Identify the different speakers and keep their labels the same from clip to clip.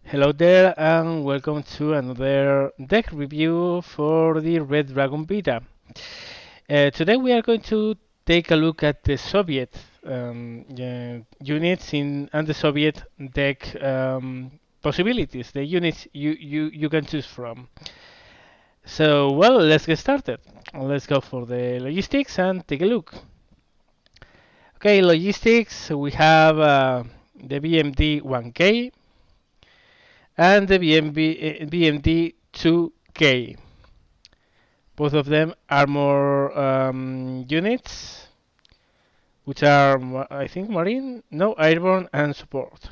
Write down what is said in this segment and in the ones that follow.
Speaker 1: Hello there and welcome to another deck review for the Red Dragon Beta. Today we are going to take a look at the Soviet units and the Soviet deck possibilities, the units you can choose from. So, well, let's get started. Let's go for the logistics and take a look. Okay, logistics, we have the BMD 1K and the BMD 2K. Both of them armor units, which are, I think, Marine, no, Airborne and Support.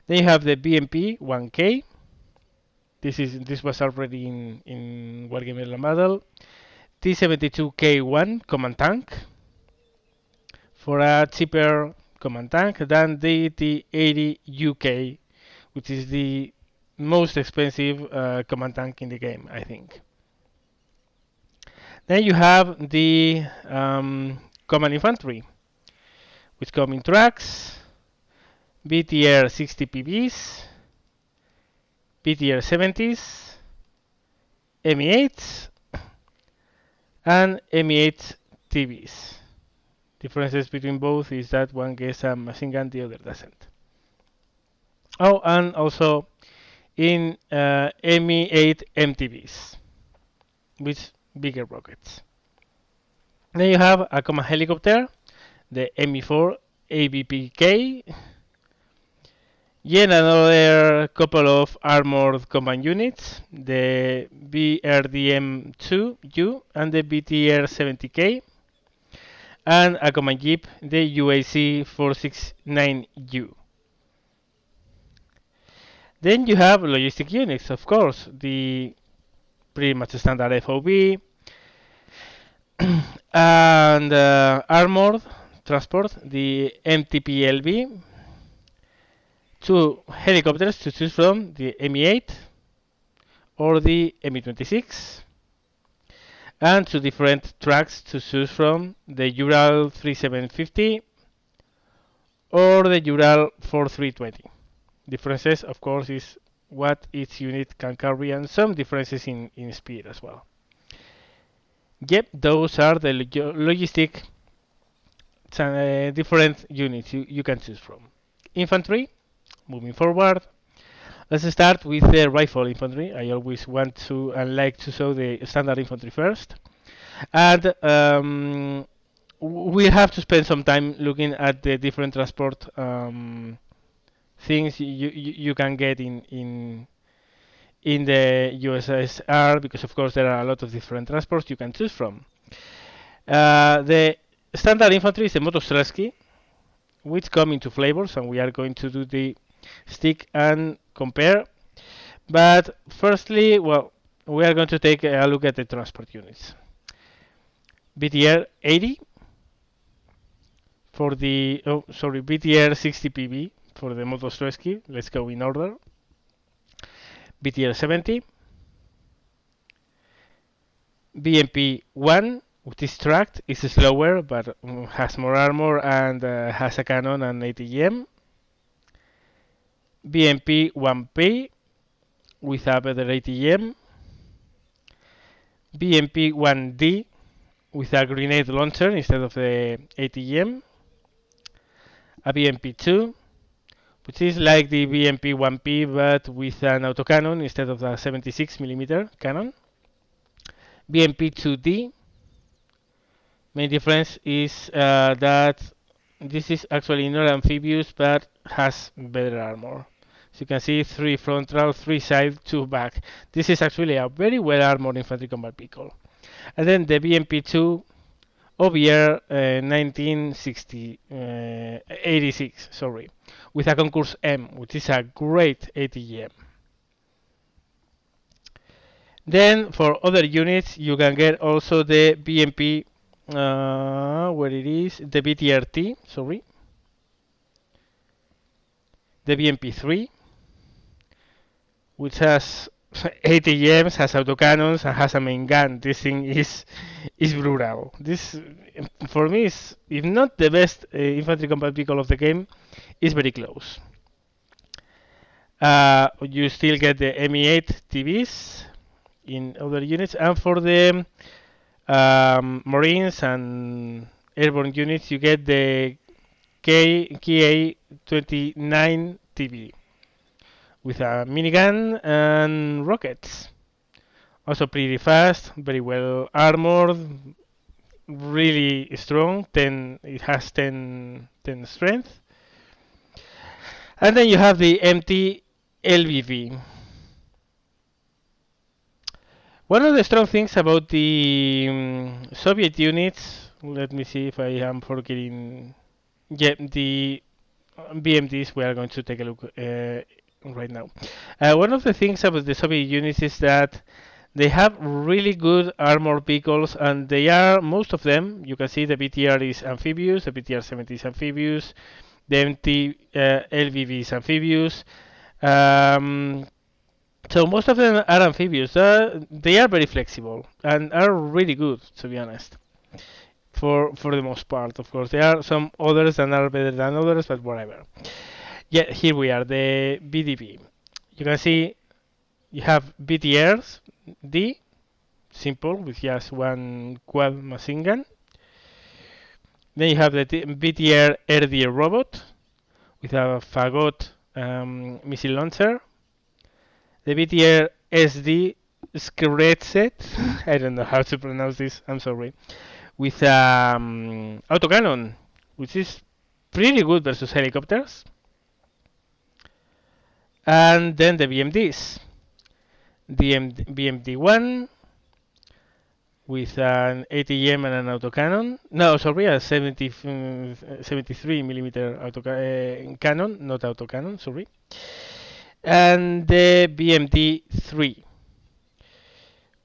Speaker 1: Then you have the BMP 1K. This was already in WarGame Airland Battle. T-72K1 Command Tank for a cheaper command tank than the T-80UK, which is the most expensive command tank in the game, I think. Then you have the command infantry, which come in tracks, BTR 60 PBs, BTR 70s, ME8s, and ME8 TVs. Differences between both is that one gets a machine gun, the other doesn't. Oh, and also in ME8 MTVs, with bigger rockets. Then you have a command helicopter, the ME4 ABPK, yet another couple of armored command units, the BRDM-2U and the BTR-70K, and a command jeep, the UAC-469U. Then you have logistic units, of course, the pretty much standard FOB, and armored transport, the MTPLB, two helicopters to choose from, the ME8 or the ME26, and two different tracks to choose from, the Ural 3750 or the Ural 4320. Differences, of course, is what each unit can carry and some differences in speed as well. Yep, those are the logistic different units you can choose from. Infantry, moving forward. Let's start with the rifle infantry. I always want to and like to show the standard infantry first. And we have to spend some time looking at the different transport things you can get in the USSR, because of course there are a lot of different transports you can choose from. The standard infantry is the Motostrelsky, which come into flavors, and we are going to do the stick and compare. But firstly, well, we are going to take a look at the transport units. BTR 80 for the BTR 60 PB for the Motostrelsky. Let's go in order. BTR 70, BMP 1, which is tracked, is slower but has more armor and has a cannon and ATGM. BMP 1P with a better ATGM. BMP 1D with a grenade launcher instead of the ATGM. A BMP 2, which is like the BMP 1P but with an autocannon instead of the 76mm cannon. BMP 2D. Main difference is that this is actually not amphibious but has better armor. So you can see 3 frontal, 3 side, 2 back. This is actually a very well armored infantry combat vehicle. And then the BMP-2 OBR 86, sorry, with a Concourse M, which is a great ATGM. Then for other units, you can get also the BMP, where it is, the BTRT, sorry, the BMP-3, which has ATGMs, has autocannons, and has a main gun. This thing is brutal. This, for me, is, if not the best infantry combat vehicle of the game, is very close. You still get the ME8 TVs in other units, and for the Marines and Airborne units, you get the KA-29 TV with a minigun and rockets. Also pretty fast, very well armored, really strong. It has 10 strength. And then you have the MT LVV. One of the strong things about the Soviet units, let me see if I am forgetting. Yeah, the BMDs, we are going to take a look right now. One of the things about the Soviet units is that they have really good armored vehicles, and they are, most of them, you can see the BTR is amphibious, the BTR-70 is amphibious, the MT LVV is amphibious. So most of them are amphibious. They are very flexible and are really good, to be honest. For the most part, of course, there are some others that are better than others, but whatever. Yeah, here we are, the BDB. You can see you have BTRs D, simple with just one quad machine gun. Then you have the BTR RD robot with a Fagot missile launcher. The BTR SD Skretset, I don't know how to pronounce this, I'm sorry, with autocannon, which is pretty good versus helicopters. And then the BMDs. The BMD-1 with an ATM and an autocannon. No, sorry, a 73 millimeter cannon, not autocannon, sorry. And the BMD-3,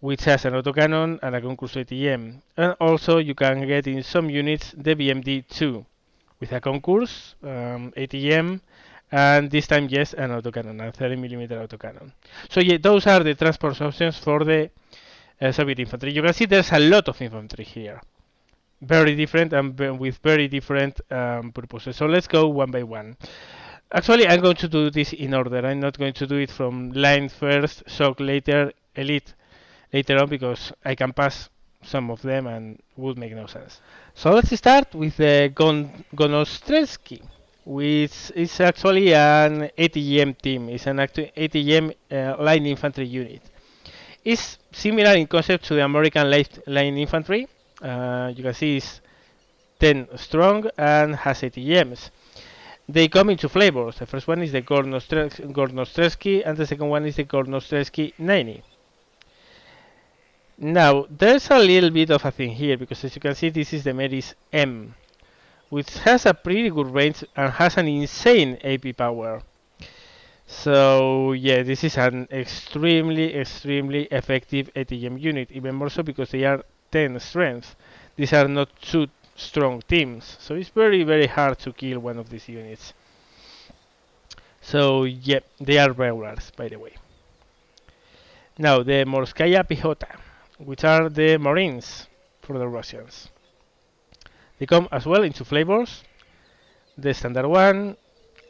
Speaker 1: which has an autocannon and a concourse ATM. And also you can get in some units the BMD-2 with a concourse, ATM, and this time yes, an autocannon, a 30 millimeter autocannon. So yeah, those are the transport options for the Soviet infantry. You can see there's a lot of infantry here, very different and with very different purposes. So let's go one by one. Actually, I'm going to do this in order. I'm not going to do it from line first, shock later, elite later on, because I can pass some of them and would make no sense. So let's start with the Gonostrelsky, which is actually an ATM team. It's an ATM line infantry unit. It's similar in concept to the American line infantry. You can see it's 10 strong and has ATMs. They come in two flavors. The first one is the Gornostrelsky and the second one is the Gornostrelsky 90. Now, there's a little bit of a thing here, because as you can see, this is the Meris M, which has a pretty good range and has an insane AP power. So yeah, this is an extremely effective ATM unit, even more so because they are 10 strength. These are not two strong teams, so it's very hard to kill one of these units. So yeah, they are regulars, by the way. Now the Morskaya Pichota, which are the Marines for the Russians. They come as well in two flavors, the standard one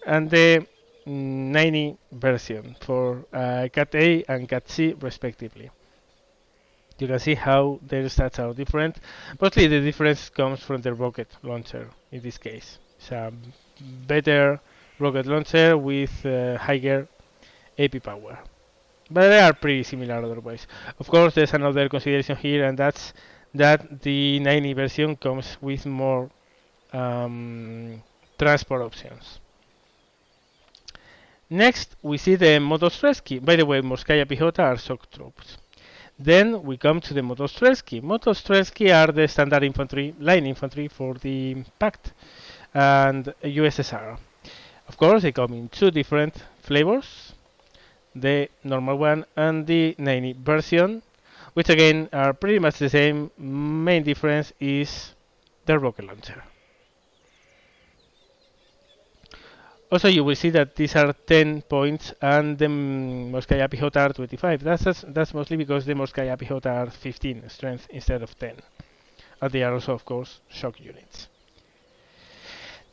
Speaker 1: and the 90 version for Cat A and Cat C respectively. You can see how their stats are different. Mostly the difference comes from the rocket launcher in this case. It's a better rocket launcher with higher AP power. But they are pretty similar otherwise. Of course, there's another consideration here, and that's that the 90 version comes with more transport options. Next, we see the Motostrelsky. By the way, Morskaya Pichota are shock troops. Then we come to the Motostrelsky. Motostrelsky are the standard infantry, line infantry for the Pact and USSR. Of course, they come in two different flavors, the normal one and the 90 version, which again are pretty much the same. Main difference is the rocket launcher. Also, you will see that these are 10 points and the Morskaya Pichota are 25. That's mostly because the Morskaya Pichota are 15 strength instead of 10. And they are also, of course, shock units.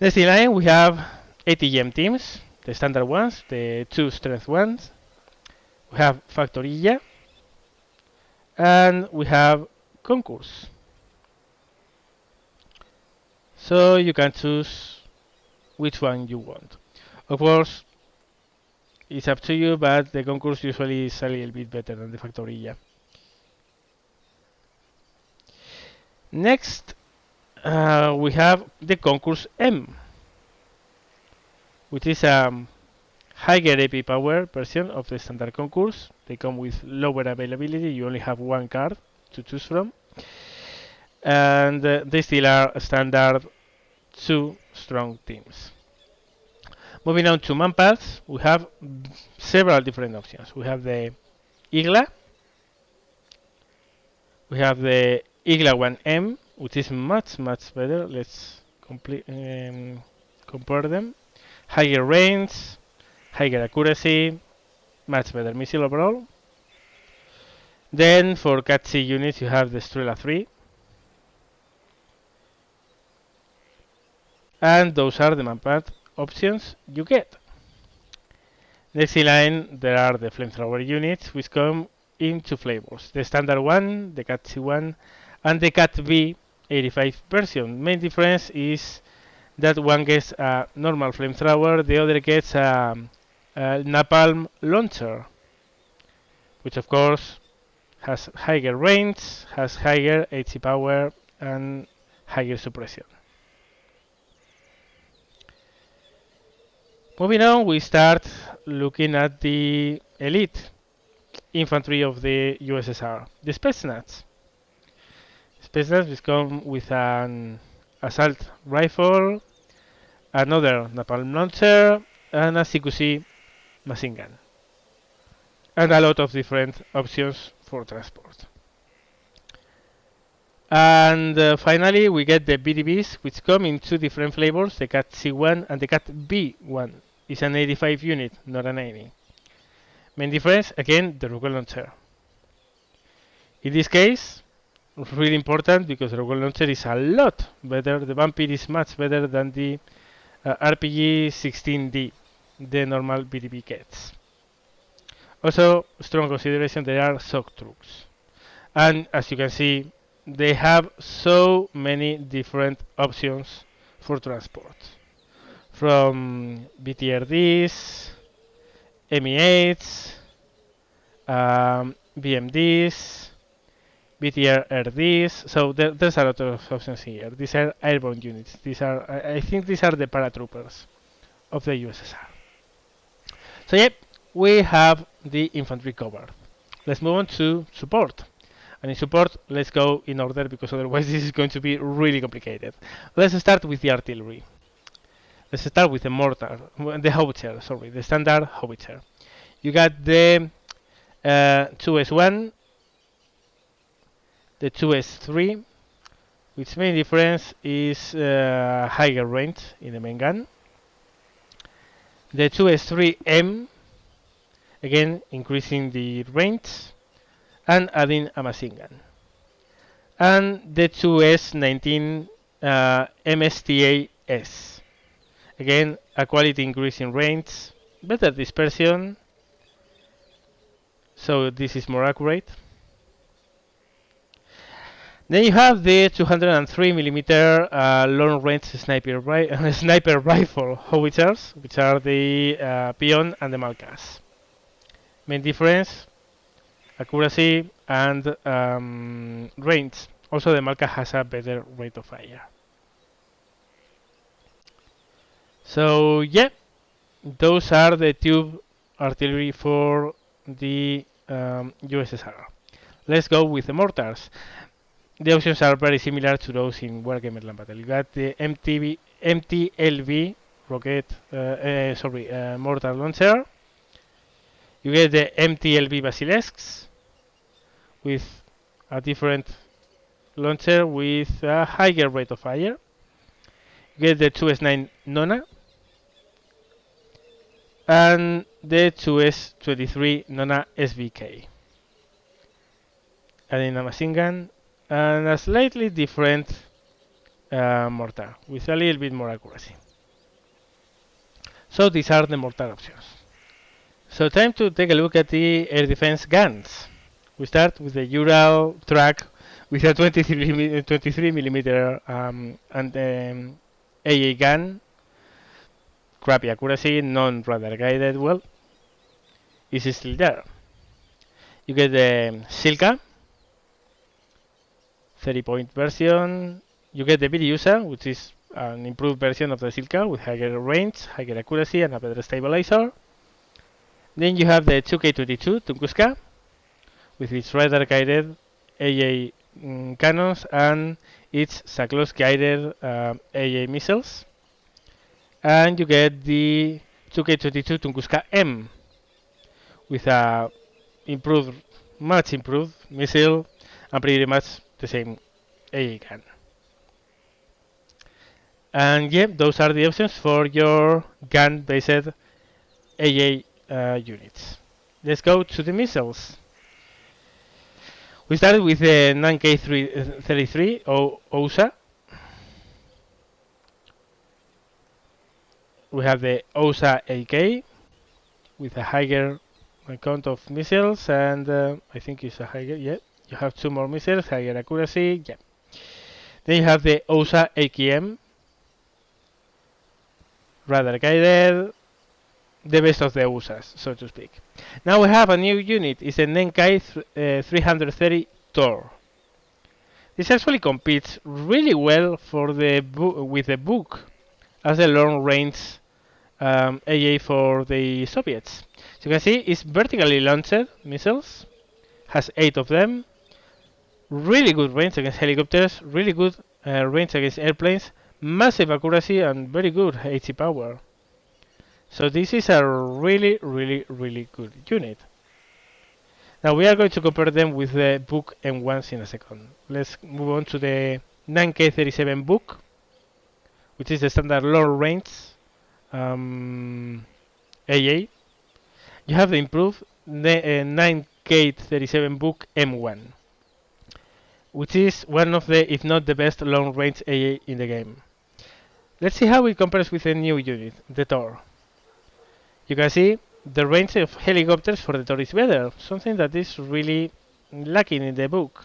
Speaker 1: Next in line, we have ATM teams. the standard ones, the 2 strength ones. We have Factorilla, and we have Concourse. So you can choose which one you want. Of course, it's up to you, but the Concourse usually is a little bit better than the Factorilla. Next, we have the Concourse M, which is a higher AP power version of the standard Concourse. They come with lower availability, you only have one card to choose from. And they still are standard 2 strong teams. Moving on to manpads, we have several different options. We have the Igla, we have the Igla 1M, which is much better. Let's compare them. Higher range, higher accuracy, much better missile overall. Then for Cat C units you have the Strela 3. And those are the manpad options you get. Next in line there are the flamethrower units, which come in 2 flavors. The standard one, the Cat C one, and the Cat B 85 version. Main difference is that one gets a normal flamethrower, the other gets a napalm launcher, which of course has higher range, has higher HE power, and higher suppression. Moving on, we start looking at the elite infantry of the USSR, the Spetsnaz. Spetsnaz come with an assault rifle, another napalm launcher, and a CQC machine gun, and a lot of different options for transport. And finally, we get the BDBs, which come in 2 different flavors, the Cat C1 and the Cat B1. It's an 85 unit, not an 80. Main difference, again, the rocket launcher. In this case, really important because the rocket launcher is a lot better. The Vampire is much better than the RPG 16D, the normal BDB gets. Also, strong consideration, there are shock troops. And as you can see, they have so many different options for transport. From BTRDs, ME8s, BMDs, BTRDs. So there's a lot of options here. These are airborne units. I think these are the paratroopers of the USSR. So yeah, we have the infantry covered. Let's move on to support. And in support, let's go in order because otherwise this is going to be really complicated. Let's start with the artillery. Let's start with the mortar, the howitzer, sorry, the standard howitzer. You got the 2S1, the 2S3, which main difference is higher range in the main gun. The 2S3M, again increasing the range and adding a machine gun. And the 2S19 MSTA-S, again a quality increase in range, better dispersion, so this is more accurate. Then you have the 203mm long-range sniper rifle howitzers, which are the Pion and the Malkas. Main difference, accuracy and range. Also, the Malka has a better rate of fire. So yeah, those are the tube artillery for the USSR. Let's go with the mortars. The options are very similar to those in WarGame Airland Battle. You got the MTLV mortar launcher. You get the MTLV Basilisks with a different launcher with a higher rate of fire. You get the 2S9 Nona and the 2S23 Nona SVK. Adding a machine gun and a slightly different mortar with a little bit more accuracy. So these are the mortar options. So time to take a look at the air defense guns. We start with the Ural truck with a 23 millimeter and AA gun, crappy accuracy, non-radar guided. Well, it's still there. You get the Silka 30-point version. You get the Viriusa, which is an improved version of the Silka with higher range, higher accuracy, and a better stabilizer. Then you have the 2K22 Tunguska with its radar guided AA cannons and its Saklos guided AA missiles. And you get the 2K22 Tunguska M with a improved, much improved missile and pretty much the same AA gun. And yeah, those are the options for your gun-based AA units. Let's go to the missiles. We started with the 9K33 OSA. We have the OSA AK with a higher count of missiles, and I think it's a higher, yeah. You have two more missiles, higher accuracy, yeah. Then you have the OSA AKM, radar guided, the best of the OSAs, so to speak. Now we have a new unit, it's a Nenkai 330 Tor. This actually competes really well for with the book as a long range AA for the Soviets. So you can see it's vertically launched missiles, has 8 of them, really good range against helicopters, really good range against airplanes, massive accuracy and very good HE power. So this is a really good unit. Now we are going to compare them with the book M1s in a second. Let's move on to the 9K37 book, which is the standard long range AA. You have the improved 9K37 book M1, which is one of the, if not the best long range AA in the game. Let's see how it compares with a new unit, the Tor. You can see the range of helicopters for the Tor is better, something that is really lacking in the book.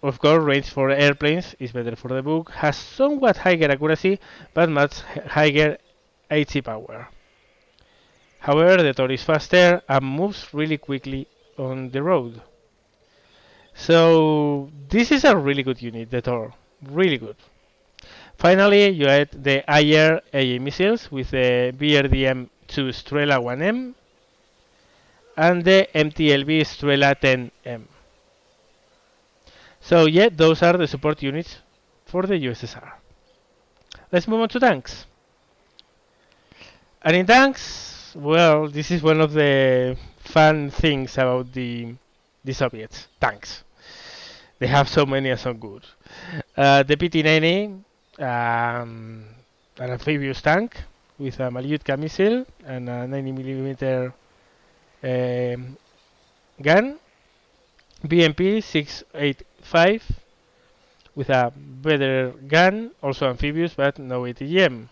Speaker 1: Of course, range for airplanes is better for the book, has somewhat higher accuracy, but much higher HE power. However, the Tor is faster and moves really quickly on the road. So this is a really good unit, the Tor, really good. Finally, you add the higher AA missiles with the BRDM-2 Strela 1M and the MTLB Strela 10M. So yeah, those are the support units for the USSR. Let's move on to tanks. And in tanks, well, this is one of the fun things about the Soviets, tanks. They have so many and so good. The PT-90, an amphibious tank with a Malyutka missile and a 90mm gun. BMP 685 with a better gun, also amphibious but no ATGM.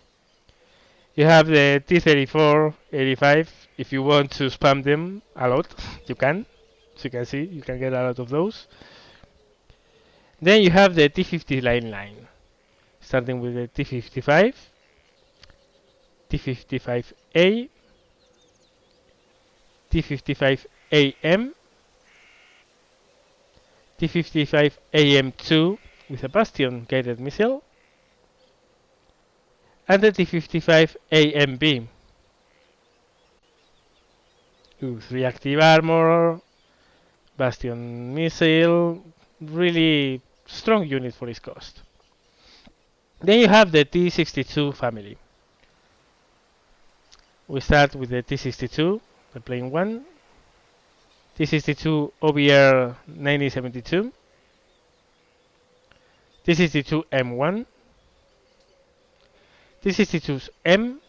Speaker 1: You have the T-34-85. If you want to spam them a lot, you can. As you can see, you can get a lot of those. Then you have the T-50 line, starting with the T-55, T-55A, T-55AM, T-55AM2 with a Bastion guided missile, and the T-55AMB with reactive armor, Bastion missile, really strong unit for its cost. Then you have the T-62 family. We start with the T-62, the plain one, T-62 OBR 9072, T-62 M1, T-62 M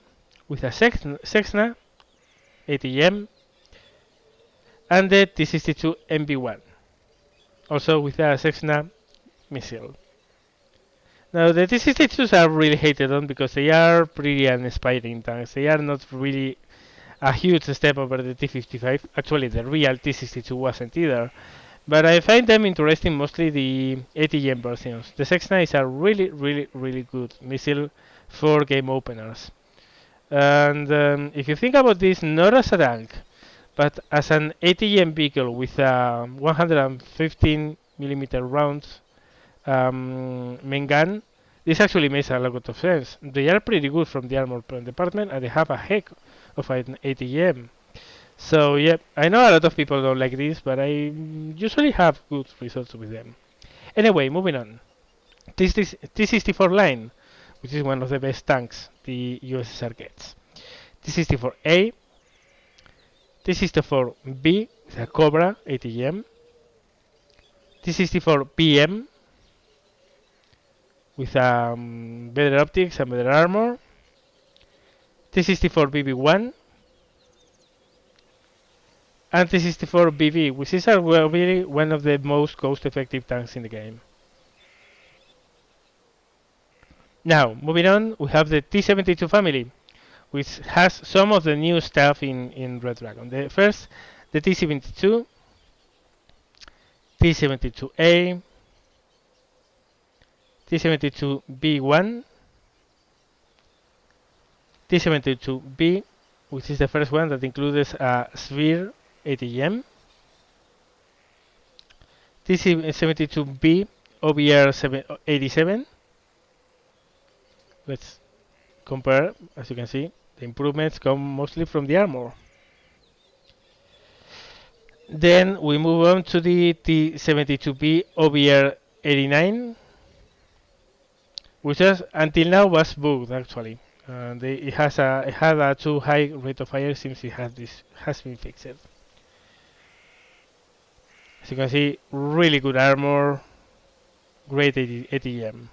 Speaker 1: with a Cessna ATM, and the T-62 MB1, also with a Cessna missile. Now the T-62s are really hated on because they are pretty uninspiring tanks. They are not really a huge step over the T-55. Actually, the real T-62 wasn't either. But I find them interesting, mostly the ATM versions. The Sex-9s are really, really, really good missile for game openers. And if you think about this, not as a tank, but as an ATM vehicle with a 115 millimeter rounds main gun, this actually makes a lot of sense. They are pretty good from the armor department, and they have a heck of an ATM. So yeah, I know a lot of people don't like this, but I usually have good results with them. Anyway, moving on. This T-64 line, which is one of the best tanks the USSR gets. T-64A, T-64B with a Cobra ATM, T-64PM with better optics and better armor, T-64BB1, and T-64BB, which is really one of the most cost-effective tanks in the game. Now, moving on, we have the T-72 family, which has some of the new stuff in Red Dragon. The first, the T-72, T-72A, T-72B1, T-72B, which is the first one that includes a sphere ATM, T-72B OBR 87. Let's compare. As you can see, the improvements come mostly from the armor. Then we move on to the T-72B OBR 89, which until now was bugged actually. It had a too high rate of fire since it has been fixed. As you can see, really good armor, great ATM.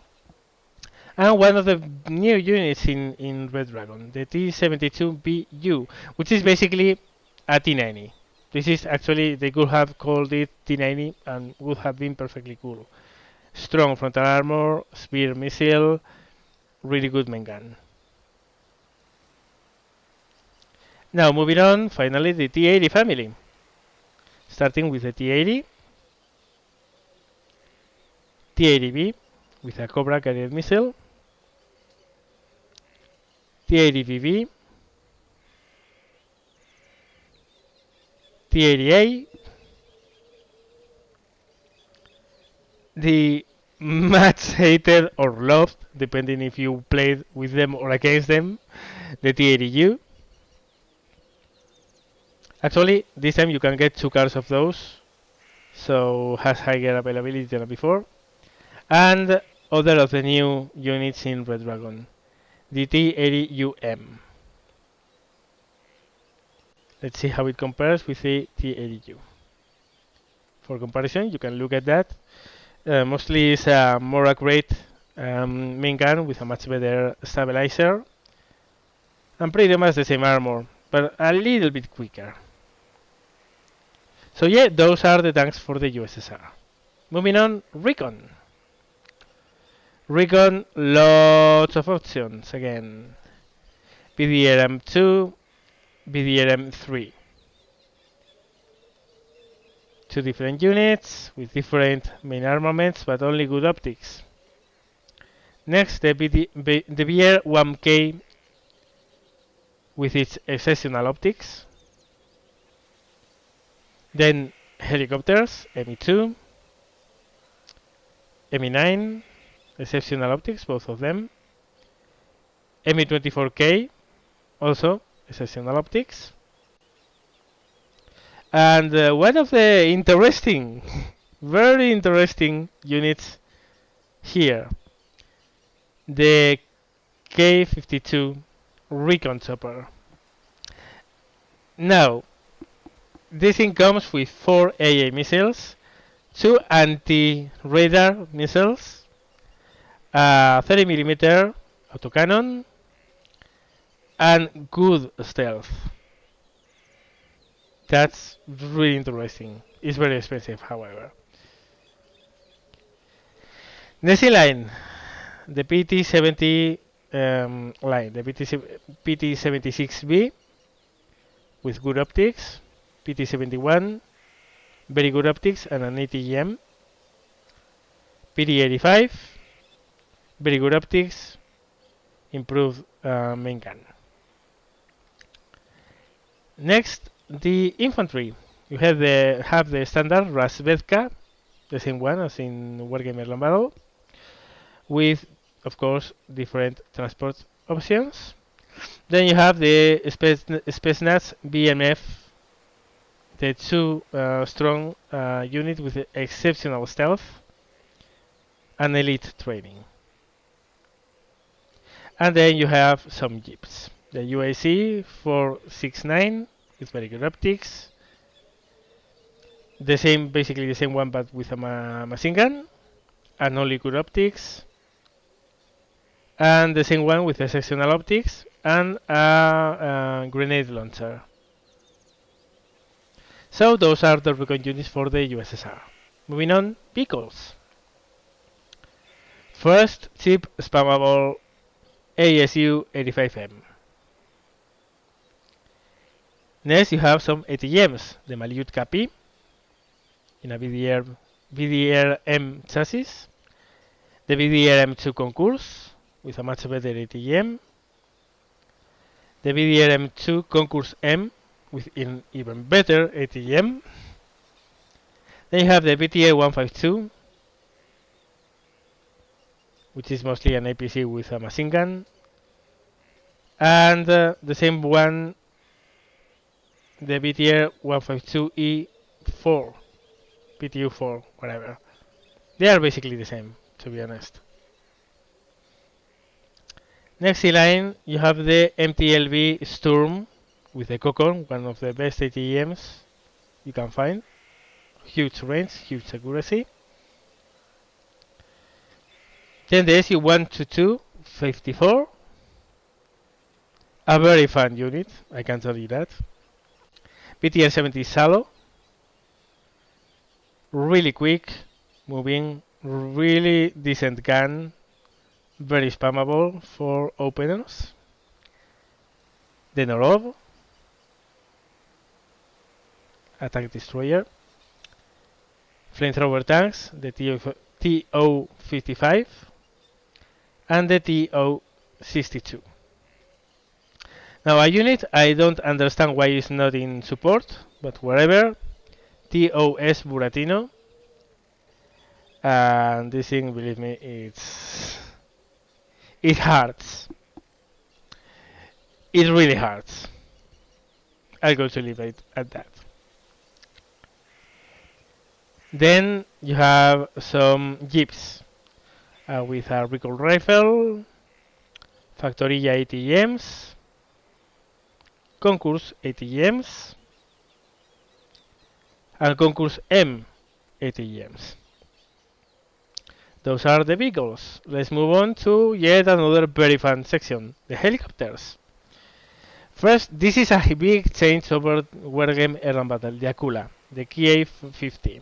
Speaker 1: And one of the new units in Red Dragon, the T-72BU, which is basically a T-90. This is actually, they could have called it T-90 and would have been perfectly cool. Strong frontal armor, spear missile, really good main gun. Now moving on, finally the T-80 family. Starting with the T-80, T-80B with a Cobra carrier missile, T-80BB, T-80A, the much hated or loved, depending if you played with them or against them, the T-80U. Actually, this time you can get 2 cars of those, so has higher availability than before. And other of the new units in Red Dragon, the T-80UM. Let's see how it compares with the T-80U. For comparison, you can look at that. Mostly it's a more accurate main gun with a much better stabilizer and pretty much the same armor, but a little bit quicker. So yeah, those are the tanks for the USSR. Moving on, Recon. Recon, lots of options again. BDRM2, BDRM3. 2 different units with different main armaments, but only good optics. Next, the BR-1K with its exceptional optics. Then helicopters, Me-2, Me-9, exceptional optics, both of them. Me-24K, also exceptional optics. And one of the interesting, very interesting units here, the K-52 Recon Chopper. Now, this thing comes with 4 AA missiles, 2 anti-radar missiles, a 30mm autocannon, and good stealth. That's really interesting. It's very expensive, however. Next in line, the PT-70 line, the PT-76B with good optics, PT-71 very good optics and an ATGM, PT-85 very good optics, improved main gun. Next, the infantry. You have the standard Razvedka, the same one as in WarGame Airland Battle, with, of course, different transport options. Then you have the Spetsnaz BMF, the two strong unit with exceptional stealth and elite training. And then you have some jeeps. The UAC 469 with very good optics. The same, basically the same one, but with a machine gun and only good optics. And the same one with exceptional optics and a grenade launcher. So those are the recon units for the USSR. Moving on, vehicles. First, cheap spammable ASU 85M. Next, you have some ATGMs, the Malyutka P in a VDR-M chassis, the VDR-M2 Concourse with a much better ATGM, the VDR-M2 Concourse M with an even better ATGM. Then you have the VTA-152, which is mostly an APC with a machine gun, and the same one, the VTR-152E4, PTU4, whatever. They are basically the same, to be honest. Next in line, you have the MTLB Sturm with the Kokon, one of the best ATGMs you can find. Huge range, huge accuracy. Then the SU-122 54, a very fun unit, I can tell you that. PTR-70 Salo, really quick, moving, really decent gun, very spammable for openers. The Norov, attack destroyer. Flamethrower tanks, the TO-55 and the TO-62. Now a unit I don't understand why it's not in support, but whatever. TOS Buratino, and this thing, believe me, it hurts. It really hurts. I'm going to leave it at that. Then you have some jeeps with a recoil rifle, Factoria ATGMs, Concourse ATGMs, and Concourse M ATGMs. Those are the vehicles. Let's move on to yet another very fun section, the helicopters. First, this is a big change over WarGame Airland Battle, the Akula, the KA-50.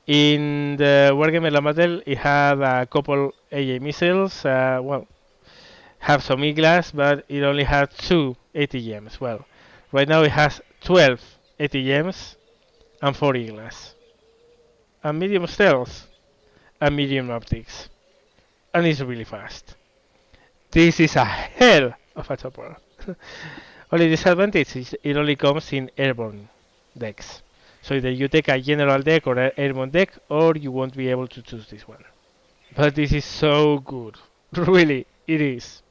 Speaker 1: In the WarGame Airland Battle, it had a couple AA missiles, have some E-glass, but it only had 2 ATGMs. Well, right now it has 12 ATGMs and 4 E-glass. And medium stealth and medium optics. And it's really fast. This is a hell of a chopper. Only disadvantage is it only comes in airborne decks. So either you take a general deck or an airborne deck, or you won't be able to choose this one. But this is so good. Really, it is.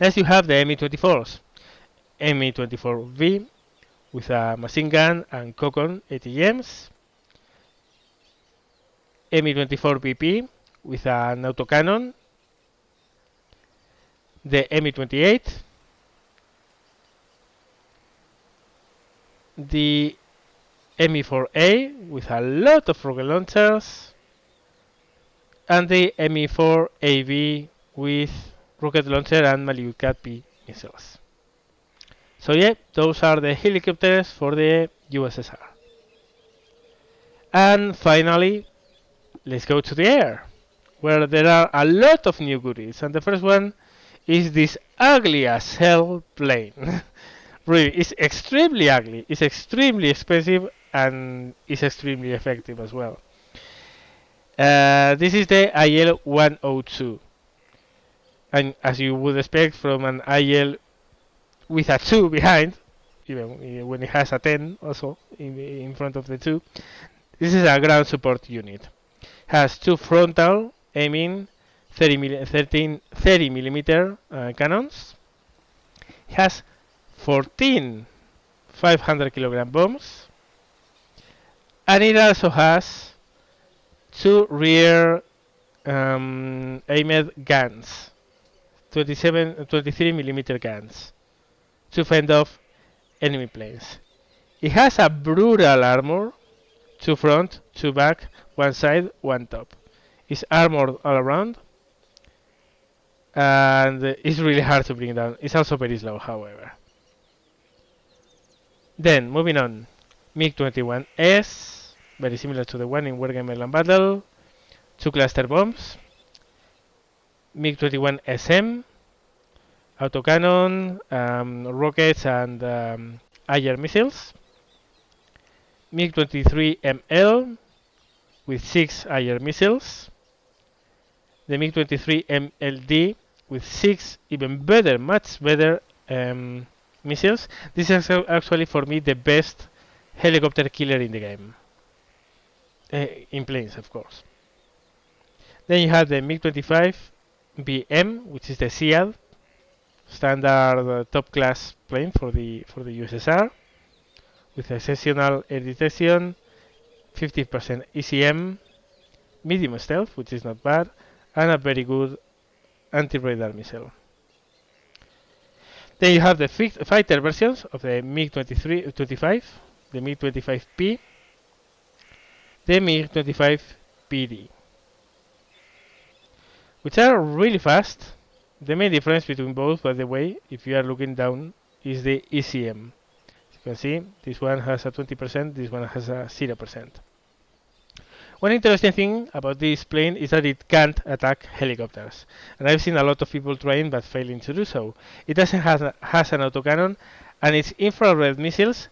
Speaker 1: Next you have the ME-24s. ME-24V with a machine gun and Kokon ATGMs. ME-24BP with an autocannon. The ME-28. The ME-4A with a lot of rocket launchers. And the ME-4AB with rocket launcher and Malyutka P missiles. So yeah, those are the helicopters for the USSR. And finally, let's go to the air. where there are a lot of new goodies. And the first one is this ugly as hell plane. Really, it's extremely ugly, it's extremely expensive, and it's extremely effective as well. This is the IL-102. And as you would expect from an IL with a 2 behind, even when it has a 10 also in front of the 2, this is a ground support unit. Has two frontal aiming 30 millimeter cannons. It has 14 500 kilogram bombs, and it also has two rear aimed guns, 23 millimeter guns, to fend off enemy planes. It has a brutal armor, two front, two back, one side, one top. It's armored all around, and it's really hard to bring down. It's also very slow, however. Then, moving on, MiG-21S, very similar to the one in WarGame Airland Battle, two cluster bombs, MiG-21SM, autocannon, rockets, and air missiles, MiG-23ML with 6 air missiles, the MiG-23MLD with 6 even better, much better missiles. This is actually for me the best helicopter killer in the game. In planes, of course. Then you have the MiG-25BM, which is the SEAD, standard top class plane for the USSR, with exceptional air detection, 50% ECM, medium stealth, which is not bad, and a very good anti-radar missile. Then you have the fighter versions of the MiG-25, the MiG-25P, the MiG-25PD, which are really fast. The main difference between both, by the way, if you are looking down, is the ECM. As you can see, this one has a 20%, this one has a 0%. One interesting thing about this plane is that it can't attack helicopters, and I've seen a lot of people trying but failing to do so. It doesn't has an autocannon, and its infrared missiles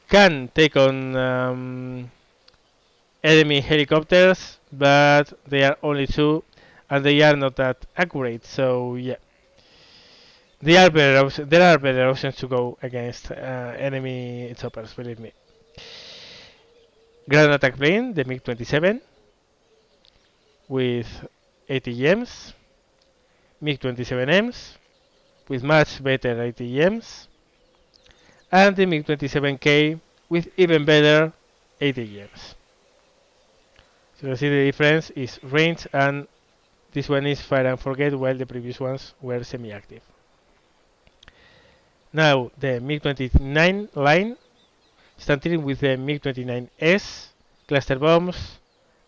Speaker 1: can take on enemy helicopters, but they are only 2, and they are not that accurate. So yeah, there are better options to go against enemy choppers. Believe me. Ground attack plane, the MiG-27 with ATGMs, MiG-27Ms with much better ATGMs, and the MiG-27K with even better ATGMs. So you see the difference is range, and this one is fire and forget, while the previous ones were semi-active. Now the MiG-29 line, starting with the MiG-29S, cluster bombs,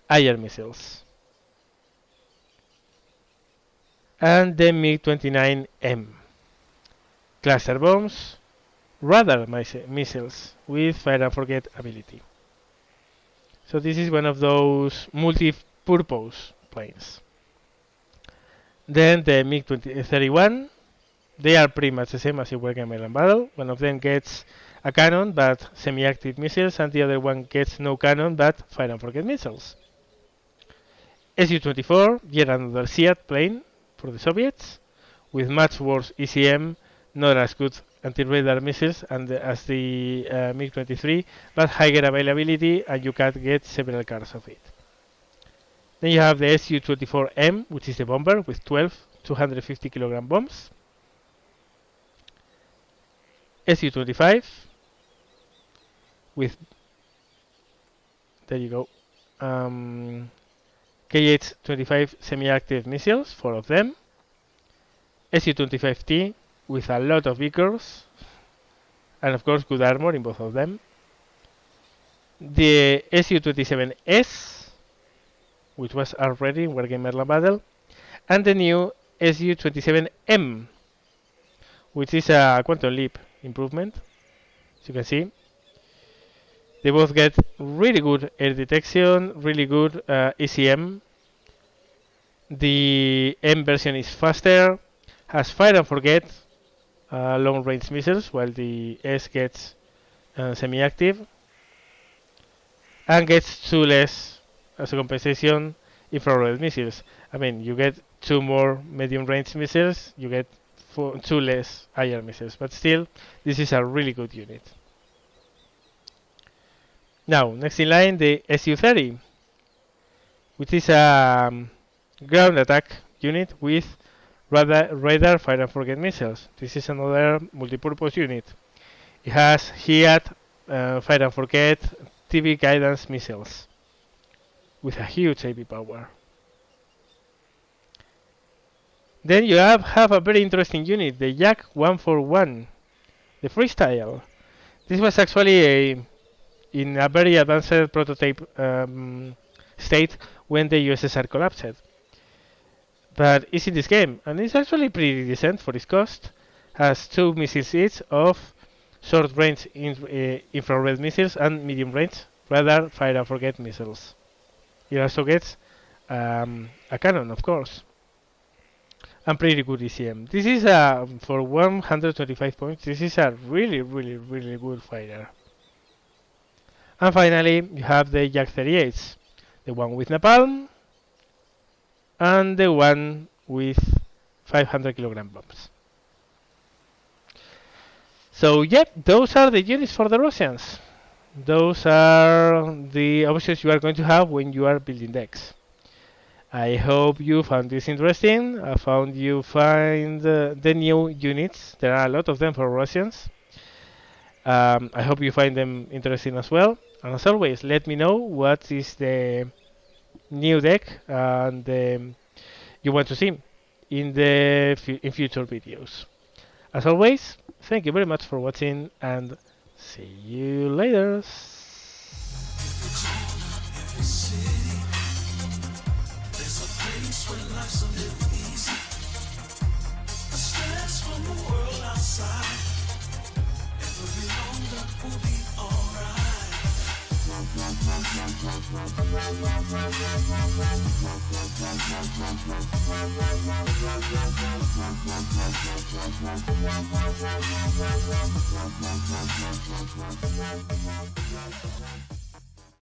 Speaker 1: air missiles, and the MiG-29M, cluster bombs, radar missiles with fire and forget ability. So this is one of those multi-purpose planes. Then the MiG-31, they are pretty much the same as in WarGame Airland Battle. One of them gets a cannon but semi-active missiles, and the other one gets no cannon but fire and forget missiles. Su-24, yet another SEAD plane for the Soviets, with much worse ECM, not as good anti-radar missiles as the MiG-23, but higher availability, and you can get several cars of it. Then you have the Su-24M, which is the bomber with 12 250 kilogram bombs. Su-25 with, there you go, KH-25 semi-active missiles, 4 of them. Su-25T with a lot of vehicles, and of course good armor in both of them. The Su-27S, which was already in WarGame Airland Battle, and the new Su-27M, which is a quantum leap improvement. As you can see, they both get really good air detection, really good ECM, The M version is faster, has fire and forget long range missiles, while the S gets semi-active, and gets 2 less as a compensation infrared missiles. I mean, you get 2 more medium range missiles, you get 2 less IR missiles, but still, this is a really good unit. Now, next in line, the Su-30, which is a ground attack unit with radar fire and forget missiles. This is another multi-purpose unit. It has HIAT, fire and forget, TV guidance missiles with a huge AP power. Then you have a very interesting unit, the Yak 141, the freestyle. This was actually in a very advanced prototype state when the USSR collapsed. But it's in this game, and it's actually pretty decent for its cost. Has 2 missiles each of short-range infrared missiles and medium-range radar fire and forget missiles. It also gets a cannon, of course, and pretty good ECM. This is for 125 points. This is a really, really, really good fighter. And finally, you have the Yak 38s, the one with napalm and the one with 500 kilogram bombs. So yep, those are the units for the Russians. Those are the options you are going to have when you are building decks. I hope you found this interesting. I found you find the new units. There are a lot of them for Russians. I hope you find them interesting as well. And as always, let me know what is the new deck and you want to see in future videos. As always, thank you very much for watching and see you later.